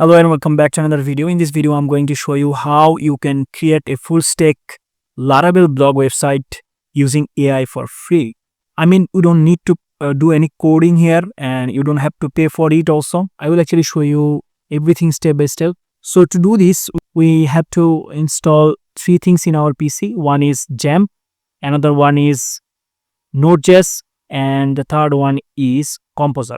Hello and welcome back to another video. In this video, I'm going to show you how you can create a full stack Laravel blog website using AI for free. I mean, you don't need to do any coding here and you don't have to pay for it also. I will actually show you everything step by step. So to do this, we have to install three things in our PC. One is XAMPP, another one is Node.js, and the third one is Composer.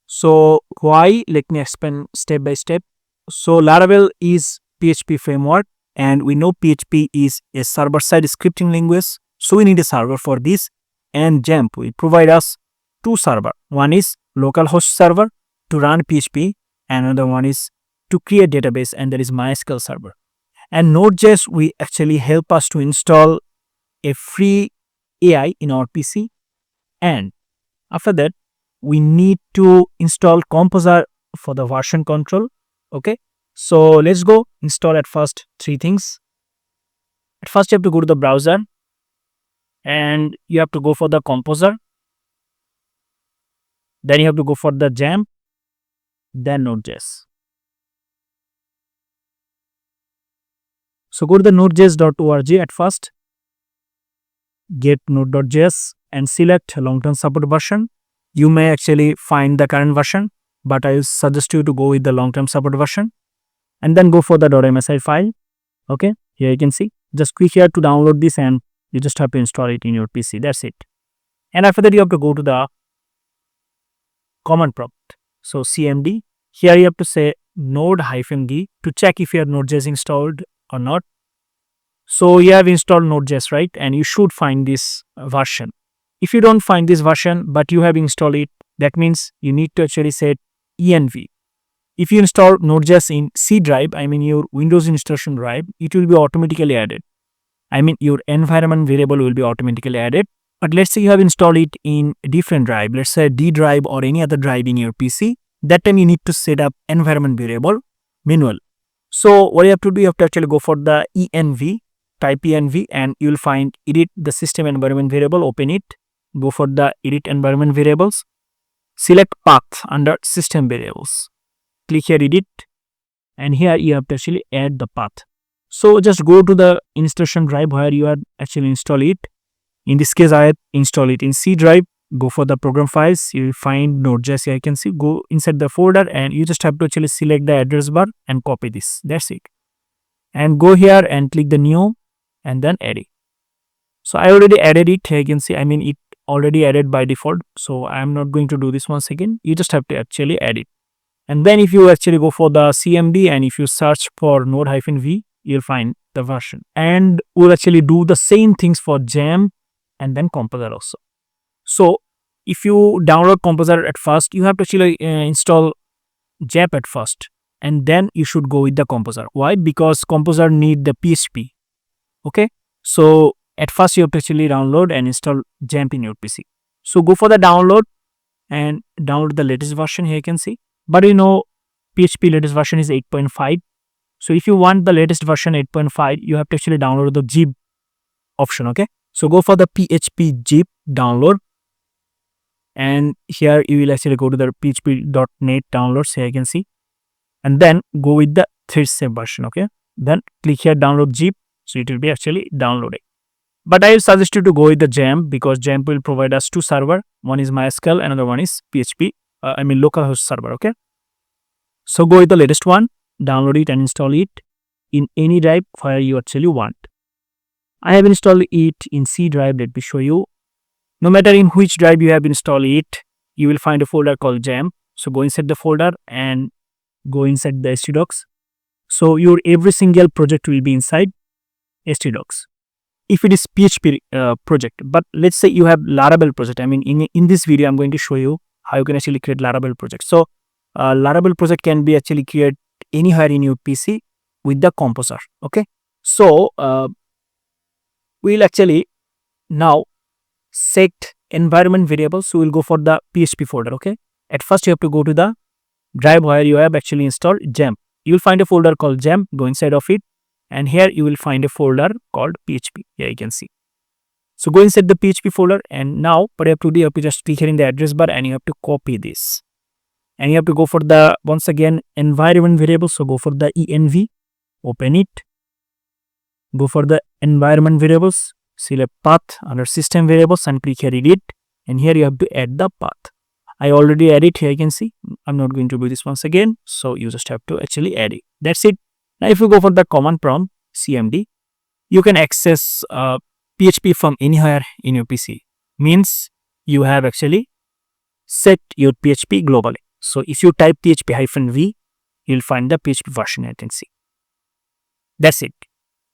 So why? Let me explain step by step. So Laravel is PHP framework and we know PHP is a server-side scripting language. So we need a server for this, and XAMPP will provide us two servers. One is localhost server to run PHP and another one is to create database, and that is MySQL server. And Node.js will actually help us to install a free AI in our PC, and after that we need to install Composer for the version control. Okay, so let's go install at first three things. At first you have to go to the browser and you have to go for the Composer, then you have to go for the XAMPP, then Node.js. So go to the nodejs.org at first, get node.js and select long-term support version. You may actually find the current version, but I suggest you to go with the long-term support version and then go for the .msi file. Okay, here you can see, just click here to download this and you just have to install it in your PC. That's it. And after that you have to go to the command prompt. So cmd, here you have to say node-d to check if you have Node.js installed or not. So you have installed Node.js, right? And you should find this version. If you don't find this version but you have installed it, that means you need to actually set env. If you install Node.js in C drive, I mean your Windows installation drive, it will be automatically added. I mean your environment variable will be automatically added. But let's say you have installed it in a different drive, let's say D drive or any other drive in your PC. That time you need to set up environment variable manual. So what you have to do, you have to actually go for the env, type env, and you will find edit the system environment variable, open it, go for the edit environment variables, select path under system variables, click here edit, and here you have to actually add the path. So just go to the installation drive where you have actually installed it. In this case I have installed it in C drive. Go for the program files, you will find Node.js. Here you can see, go inside the folder and you just have to actually select the address bar and copy this. That's it. And go here and click the new and then add it. So I already added it. Here you can see, I mean it already added by default, so I am not going to do this once again. You just have to actually add it. And then if you actually go for the cmd and if you search for node-v, you'll find the version. And we'll actually do the same things for XAMPP and then Composer also. So if you download Composer at first, you have to actually install XAMPP at first and then you should go with the Composer. Why? Because Composer need the PHP. Okay, so at first you have to actually download and install XAMPP in your PC. So go for the download and download the latest version. Here you can see, but you know PHP latest version is 8.5. So if you want the latest version 8.5, you have to actually download the zip option. Okay, so go for the PHP zip download, and here you will actually go to the php.net downloads. Here you can see, and then go with the third step version. Okay, then click here download zip, so it will be actually downloading. But I suggest you to go with the XAMPP because XAMPP will provide us two servers. One is MySQL, another one is PHP, localhost server. Okay, so go with the latest one, download it and install it in any drive where you actually want. I have installed it in C drive. Let me show you. No matter in which drive you have installed it, you will find a folder called XAMPP. So go inside the folder and go inside the htdocs. So your every single project will be inside htdocs. If it is PHP project, but let's say you have Laravel project. I mean in this video I'm going to show you how you can actually create Laravel project. So Laravel project can be actually created anywhere in your PC with the Composer. Okay, so we'll actually now set environment variables. So we'll go for the PHP folder. Okay, at first you have to go to the drive where you have actually installed XAMPP. You will find a folder called XAMPP, go inside of it, and here you will find a folder called PHP. Here you can see. So go inside the PHP folder, and now what you have to do, you have to just click here in the address bar and you have to copy this. And you have to go for the, once again, environment variable. So go for the env, open it, go for the environment variables, select path under system variables and click here edit. And here you have to add the path. I already add it here, you can see. I'm not going to do this once again. So you just have to actually add it. That's it. Now if you go for the command prompt cmd, you can access PHP from anywhere in your PC. Means you have actually set your PHP globally. So if you type php-v, you'll find the PHP version you can see. That's it.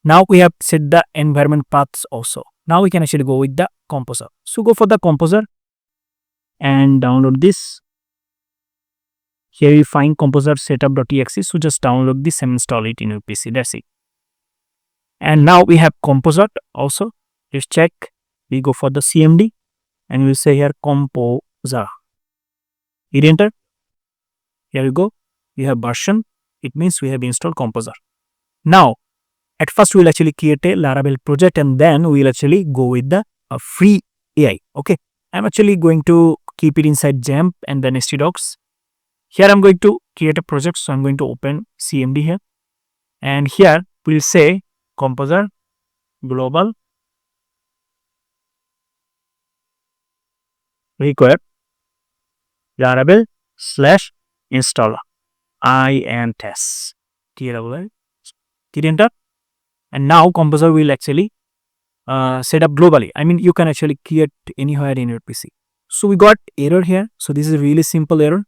Now we have set the environment paths also. Now we can actually go with the composer. So go for the composer and download this. Here you find composer setup.exe. So just download this and install it in your PC. That's it. And now we have composer also. Let's check. We go for the cmd and we'll say here composer. Hit enter. Here you go. We have version. It means we have installed composer. Now, at first we'll actually create a Laravel project and then we'll actually go with the free AI. Okay. I'm actually going to keep it inside XAMPP and then htdocs. Here I'm going to create a project. So I'm going to open cmd here. And here we'll say composer global require Laravel / installer INTS. Hit enter. And now composer will actually set up globally. I mean, you can actually create anywhere in your PC. So we got error here. So this is a really simple error.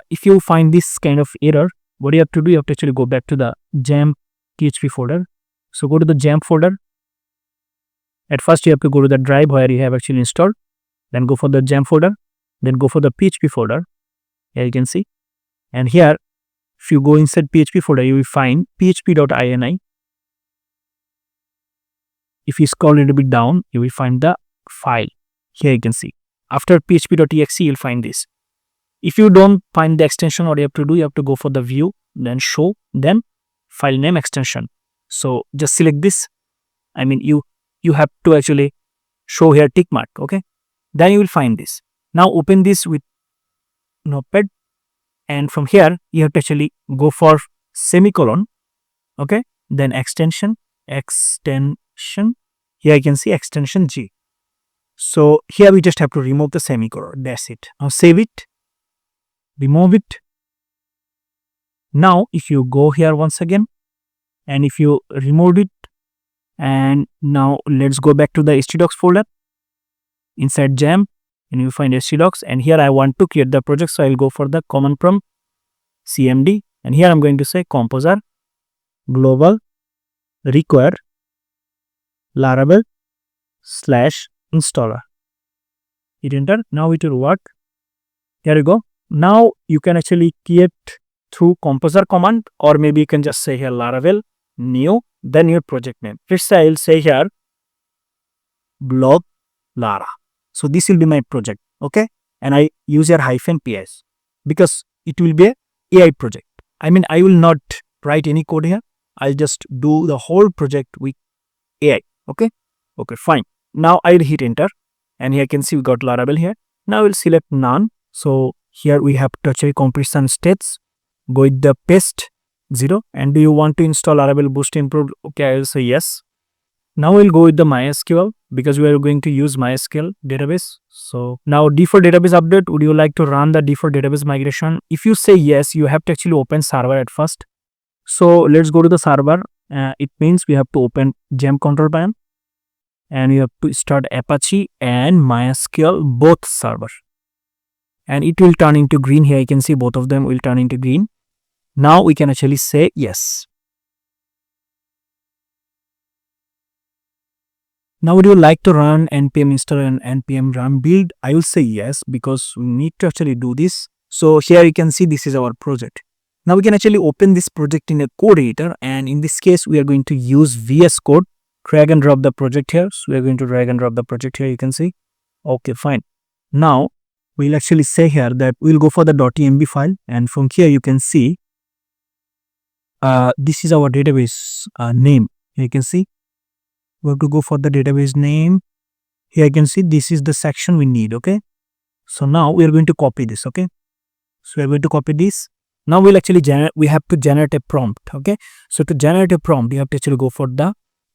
If you find this kind of error, what you have to do, you have to actually go back to the XAMPP PHP folder. So go to the XAMPP folder. At first you have to go to the drive where you have actually installed. Then go for the XAMPP folder. Then go for the PHP folder. Here you can see. And here, if you go inside PHP folder, you will find php.ini. If you scroll a little bit down, you will find the file. Here you can see. After php.exe, you'll find this. If you don't find the extension, what you have to do, you have to go for the view, then show, then file name extension. So just select this. I mean, you have to actually show here tick mark. Okay. Then you will find this. Now open this with Notepad. And from here, you have to actually go for semicolon. Okay. Then extension. Here you can see extension G. So here we just have to remove the semicolon. That's it. Now save it. Remove it. Now if you go here once again, and if you remove it, and now let's go back to the htdocs folder inside XAMPP, and you find htdocs. And here I want to create the project, so I'll go for the command prompt cmd, and here I'm going to say composer global require Laravel / installer. Hit enter. Now it will work. Here you go. Now you can actually create through composer command, or maybe you can just say here Laravel new, then your project name. Let's say I'll say here blog Lara. So this will be my project. Okay. And I use here -ps because it will be a AI project. I mean, I will not write any code here. I'll just do the whole project with AI. Okay. Okay, fine. Now I'll hit enter. And here you can see we got Laravel here. Now we'll select none. So here we have to actually complete some states. Go with the paste 0. And do you want to install Laravel Boost Improved? Okay, I will say yes. Now we'll go with the MySQL because we are going to use MySQL database. So now default database update. Would you like to run the default database migration? If you say yes, you have to actually open server at first. So let's go to the server. It means we have to open XAMPP control panel. And you have to start Apache and MySQL both server. And it will turn into green. Here you can see both of them will turn into green. Now we can actually say yes. Now would you like to run npm install and npm run build? I will say yes because we need to actually do this. So here you can see this is our project. Now we can actually open this project in a code editor, and in this case we are going to use VS Code. Drag and drop the project here. So we are going to drag and drop the project here. You can see. Okay, fine. Now we'll actually say here that we'll go for the .env file, and from here you can see this is our database name. Here you can see we have to go for the database name. Here you can see this is the section we need. Okay. So now we are going to copy this. Okay. So we're going to copy this. Now we'll actually we have to generate a prompt. Okay, so to generate a prompt, you have to actually go for the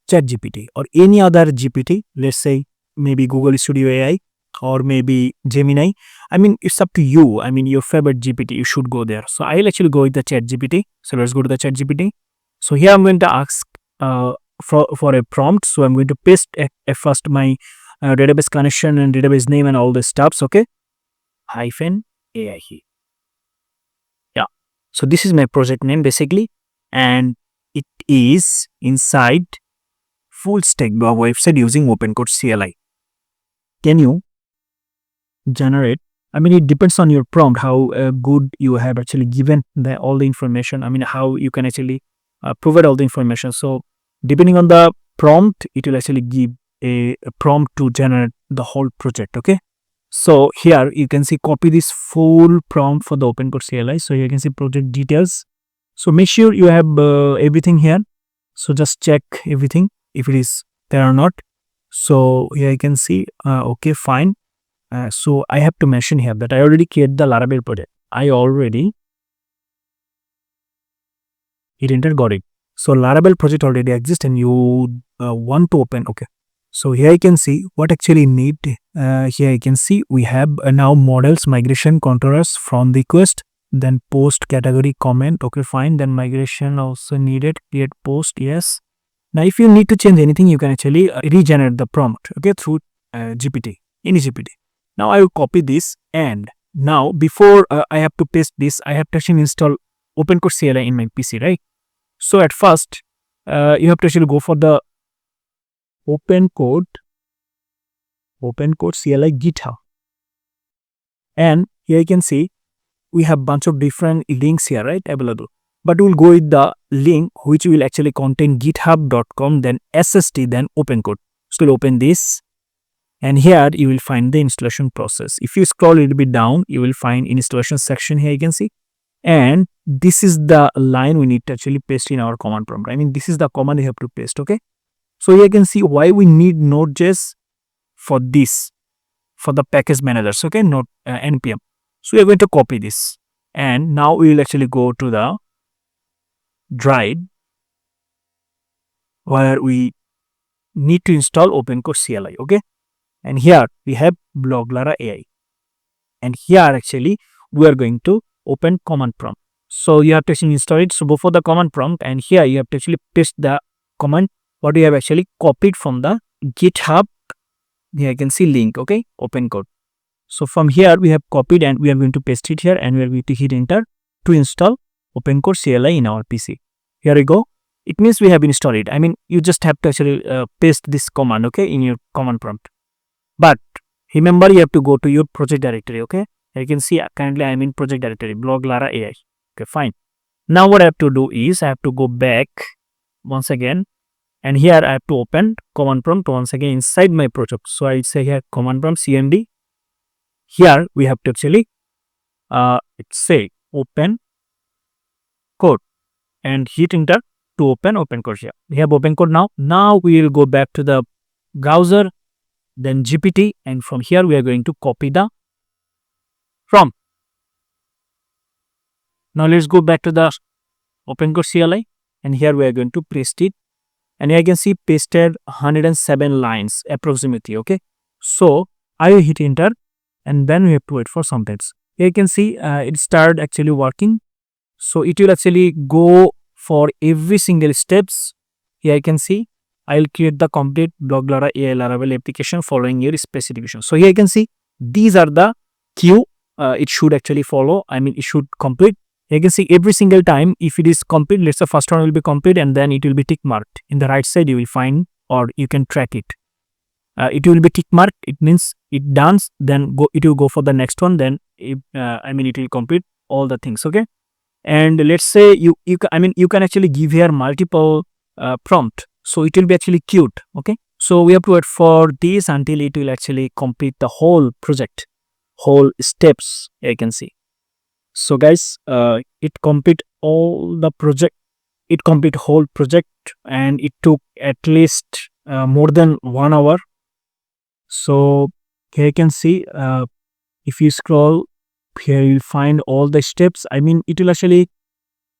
Chat GPT or any other GPT. Let's say maybe Google Studio AI or maybe Gemini. I mean, it's up to you. I mean, your favorite GPT, you should go there. So I'll actually go with the Chat GPT. So let's go to the Chat GPT. So here I'm going to ask for a prompt. So I'm going to paste first my database connection and database name and all the stuffs. Okay, hyphen AI. Yeah. So this is my project name basically, and it is inside full stack website using OpenCode CLI. Can you generate? I mean, it depends on your prompt how good you have actually given all the information. I mean, how you can actually provide all the information. So depending on the prompt, it will actually give a prompt to generate the whole project. Okay. So here you can see copy this full prompt for the OpenCode CLI. So here you can see project details. So make sure you have everything here. So just check everything if it is there or not. So here you can see, okay, fine. So I have to mention here that I already created the Laravel project. I already got it. So Laravel project already exists and you want to open. Okay. So here you can see what actually need. Here you can see we have now models, migration, controllers, from request, then post category comment. Okay, fine. Then migration also needed. Create post. Yes. Now if you need to change anything, you can actually regenerate the prompt. Okay, through GPT, any GPT. Now I will copy this, and now before I have to paste this, I have to actually install OpenCode CLI in my PC, right? So at first, you have to actually go for the OpenCode CLI GitHub, and here you can see we have bunch of different links here, right, available. But we'll go with the link which will actually contain github.com, then SST, then OpenCode. So we'll open this, and here you will find the installation process. If you scroll a little bit down, you will find installation section here. You can see, and this is the line we need to actually paste in our command prompt. I mean, this is the command you have to paste. Okay. So here you can see why we need Node.js for this, for the package managers, okay, not npm. So we are going to copy this, and now we will actually go to the drive where we need to install OpenCode CLI, okay, and here we have blog Lara AI, and here actually we are going to open command prompt. So you have to actually install it. So before the command prompt, and here you have to actually paste the command what we have actually copied from the GitHub. Here you can see link, okay, OpenCode. So from here we have copied and we are going to paste it here, and we are going to hit enter to install OpenCode CLI in our PC. Here we go. It means we have installed it. I mean, you just have to actually paste this command, okay, in your command prompt. But remember, you have to go to your project directory, okay. You can see currently I am in project directory, blog Lara AI. Okay, fine. Now what I have to do is I have to go back once again, and here I have to open command prompt once again inside my project. So I say here command prompt cmd. Here we have to actually say open code and hit enter to open OpenCode here. We have OpenCode now. Now we will go back to the browser, then GPT, and from here we are going to copy the prompt. Now let's go back to the OpenCode CLI, and here we are going to paste it, and here you can see pasted 107 lines approximately, okay. So I will hit enter, and then we have to wait for some minutes. Here you can see it started actually working. So it will actually go for every single steps. Here you can see I will create the complete blog Lara AI Laravel application following your specification. So here you can see these are the queue it should actually follow. I mean, it should complete. You can see every single time if it is complete, let's say first one will be complete, and then it will be tick marked. In the right side you will find, or you can track it. It will be tick marked. It means it done. Then it will go for the next one. Then it will complete all the things. Okay. And let's say you can actually give here multiple prompt. So it will be actually queued. Okay. So we have to wait for this until it will actually complete the whole project, whole steps. You can see. So guys, it complete all the project. It complete whole project, and it took at least more than 1 hour. So here you can see if you scroll Here you'll find all the steps. I mean, it will actually,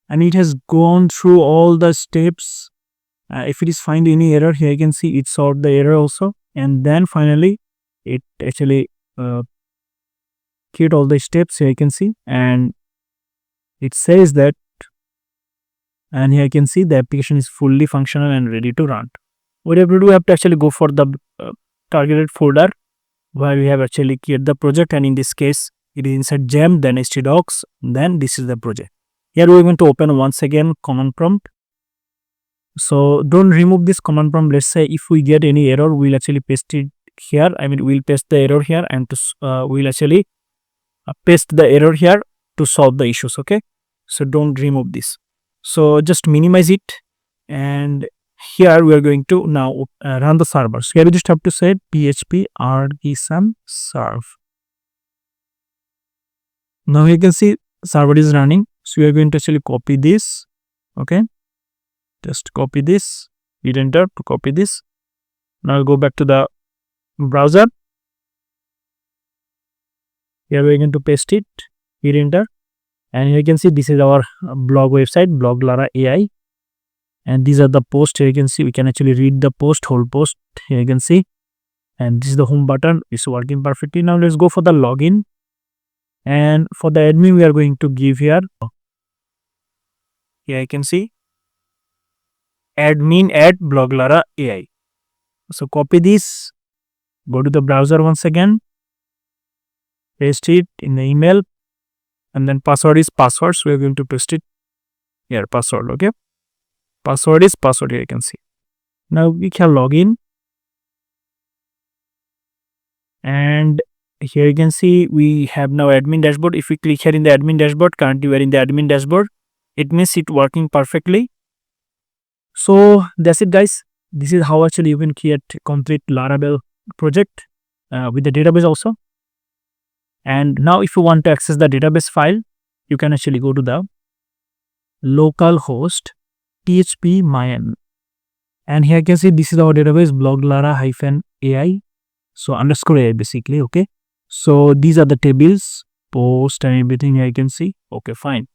and it has gone through all the steps. If it is find any error, here you can see it solved the error also, and then finally it actually create all the steps. Here you can see, and it says that, and here you can see the application is fully functional and ready to run. What you have to do, we have to actually go for the targeted folder where we have actually created the project, and in this case it is inside gem, then htdocs, then this is the project. Here we are going to open once again command prompt. So don't remove this command prompt. Let's say if we get any error, we'll actually paste it here. I mean, we'll paste the error here, and we'll actually paste the error here to solve the issues. Okay, so don't remove this. So just minimize it, and here we are going to now run the server. So here we just have to say php artisan serve. Now you can see server is running. So we are going to actually copy this. Okay, just copy this, hit enter to copy this. Now go back to the browser. Here we are going to paste it, hit enter, and here you can see this is our blog website, blog Lara AI, and these are the posts. Here you can see we can actually read the post, whole post. Here you can see, and this is the home button. It's working perfectly. Now let's go for the login, and for the admin we are going to give here. Here you can see admin at blog Lara AI. So copy this, go to the browser once again, paste it in the email, and then password is password. So we are going to paste it here, password. Okay, password is password. Here you can see. Now we can log in, and here you can see we have now admin dashboard. If we click here in the admin dashboard, currently we are in the admin dashboard. It means it working perfectly. So that's it, guys. This is how actually you can create complete Laravel project with the database also. And now if you want to access the database file, you can actually go to the localhost php myadmin, and here you can see this is our database, blog Lara -ai, so _ai basically. Okay, so these are the tables, post and everything. Here you can see. Okay, fine.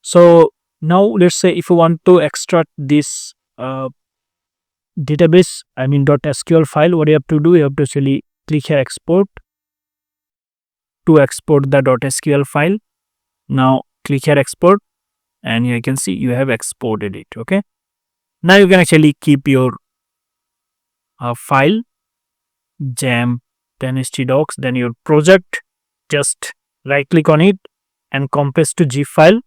So now let's say if you want to extract this database, I mean .sql file, what you have to do, you have to actually click here export to export the .sql file. Now click here export, and here you can see you have exported it. Okay, now you can actually keep your file, gem, then htdocs, then your project. Just right click on it and compress to zip file.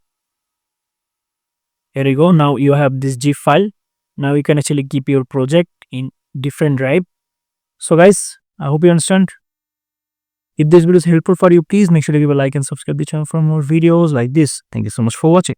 Here you go. Now you have this zip file. Now you can actually keep your project in different drive. So guys, I hope you understand. If this video is helpful for you, please make sure to give a like and subscribe the channel for more videos like this. Thank you so much for watching.